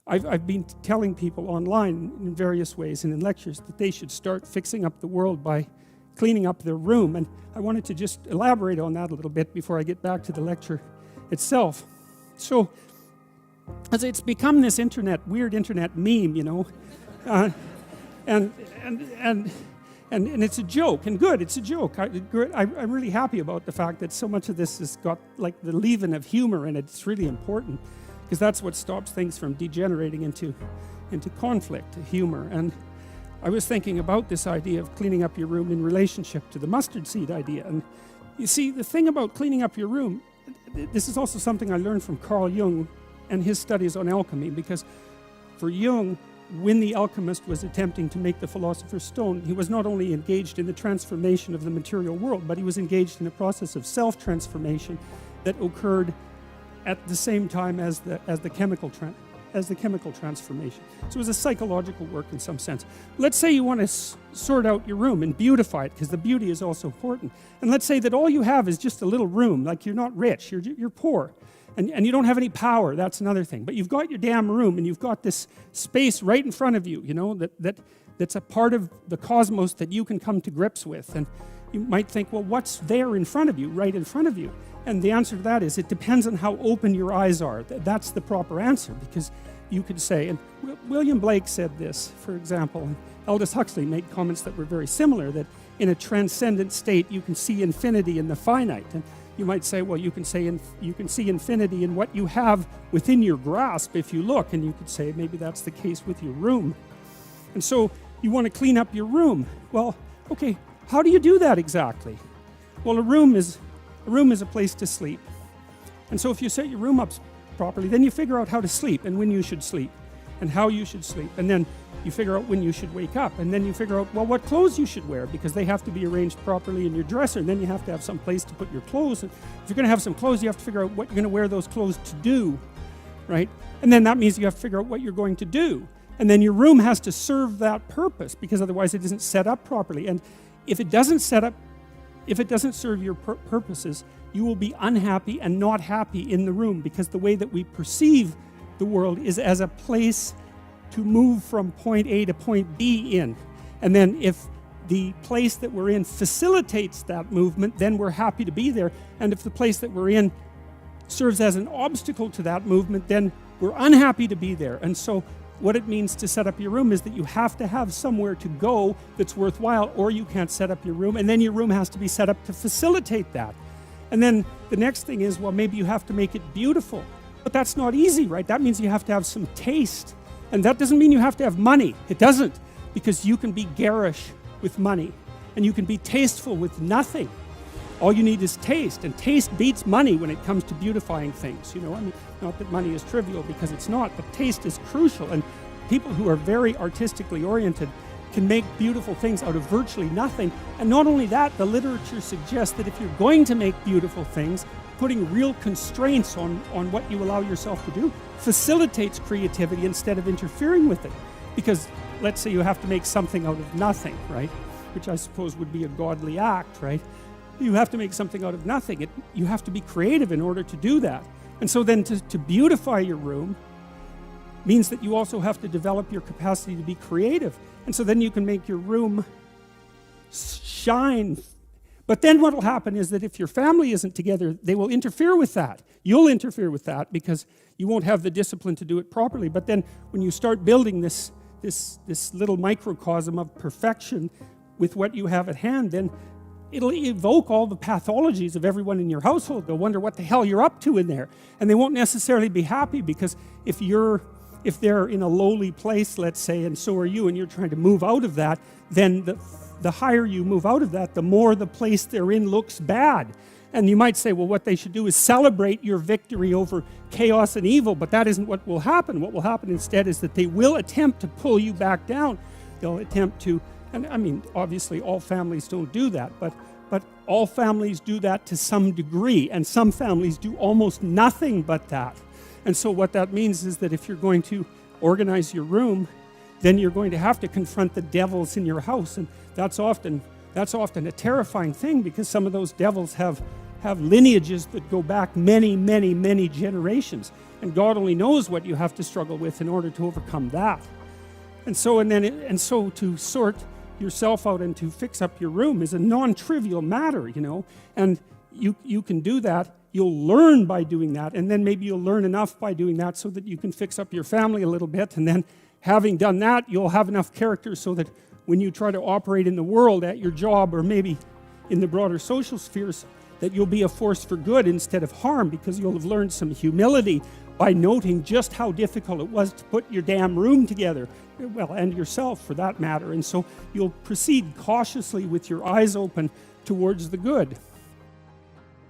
I've been telling people online in various ways and in lectures that they should start fixing up the world by cleaning up their room. And I wanted to just elaborate on that a little bit before I get back to the lecture itself. So, as it's become this weird internet meme, and it's a joke, and good, it's a joke. I'm really happy about the fact that so much of this has got like the leaven of humor in it. It's really important, because that's what stops things from degenerating into conflict, humor. And I was thinking about this idea of cleaning up your room in relationship to the mustard seed idea. And you see, the thing about cleaning up your room, this is also something I learned from Carl Jung and his studies on alchemy, because for Jung, when the alchemist was attempting to make the philosopher's stone, he was not only engaged in the transformation of the material world, but he was engaged in the process of self-transformation that occurred at the same time as the chemical transformation. So it was a psychological work in some sense. Let's say you want to sort out your room and beautify it, because the beauty is also important. And let's say that all you have is just a little room, like you're not rich, you're poor. And you don't have any power, that's another thing. But you've got your damn room, and you've got this space right in front of you, that's a part of the cosmos that you can come to grips with. And you might think, well, what's there in front of you, right in front of you? And the answer to that is, it depends on how open your eyes are. That's the proper answer, because you could say, and William Blake said this, for example, and Aldous Huxley made comments that were very similar, that in a transcendent state you can see infinity in the finite. And you might say, well, you can see infinity in what you have within your grasp if you look, and you could say maybe that's the case with your room. And so you want to clean up your room. Well, okay, how do you do that exactly? Well, a room is a place to sleep. And so if you set your room up properly, then you figure out how to sleep and when you should sleep and how you should sleep. And then you figure out when you should wake up. And then you figure out, well, what clothes you should wear, because they have to be arranged properly in your dresser. And then you have to have some place to put your clothes. And if you're going to have some clothes, you have to figure out what you're going to wear those clothes to do, right? And then that means you have to figure out what you're going to do. And then your room has to serve that purpose, because otherwise it isn't set up properly. And if it doesn't serve your purposes, you will be unhappy and not happy in the room, because the way that we perceive the world is as a place to move from point A to point B in. And then if the place that we're in facilitates that movement, then we're happy to be there. And if the place that we're in serves as an obstacle to that movement, then we're unhappy to be there. And so what it means to set up your room is that you have to have somewhere to go that's worthwhile, or you can't set up your room. And then your room has to be set up to facilitate that. And then the next thing is, well, maybe you have to make it beautiful. But that's not easy, right? That means you have to have some taste. And that doesn't mean you have to have money. It doesn't, because you can be garish with money, and you can be tasteful with nothing. All you need is taste, and taste beats money when it comes to beautifying things. Not that money is trivial, because it's not, but taste is crucial. And people who are very artistically oriented can make beautiful things out of virtually nothing. And not only that, the literature suggests that if you're going to make beautiful things, putting real constraints on what you allow yourself to do facilitates creativity instead of interfering with it. Because let's say you have to make something out of nothing, right? Which I suppose would be a godly act, right? You have to make something out of nothing. You have to be creative in order to do that. And so then to beautify your room means that you also have to develop your capacity to be creative. And so then you can make your room shine. But then what will happen is that if your family isn't together, they will interfere with that. You'll interfere with that, because you won't have the discipline to do it properly. But then when you start building this little microcosm of perfection with what you have at hand, then it'll evoke all the pathologies of everyone in your household. They'll wonder what the hell you're up to in there. And they won't necessarily be happy, because if they're in a lowly place, let's say, and so are you, and you're trying to move out of that, then the higher you move out of that, the more the place they're in looks bad. And you might say, well, what they should do is celebrate your victory over chaos and evil, but that isn't what will happen. What will happen instead is that they will attempt to pull you back down. They'll attempt to, and I mean, obviously all families don't do that, but all families do that to some degree, and some families do almost nothing but that. And so what that means is that if you're going to organize your room, then you're going to have to confront the devils in your house. And that's often a terrifying thing, because some of those devils have have lineages that go back many, many, many generations. And God only knows what you have to struggle with in order to overcome that. And so to sort yourself out and to fix up your room is a non-trivial matter, you know. And you can do that. You'll learn by doing that, and then maybe you'll learn enough by doing that so that you can fix up your family a little bit, and then having done that, you'll have enough character so that when you try to operate in the world at your job or maybe in the broader social spheres, that you'll be a force for good instead of harm, because you'll have learned some humility by noting just how difficult it was to put your damn room together, well, and yourself for that matter. And so you'll proceed cautiously with your eyes open towards the good.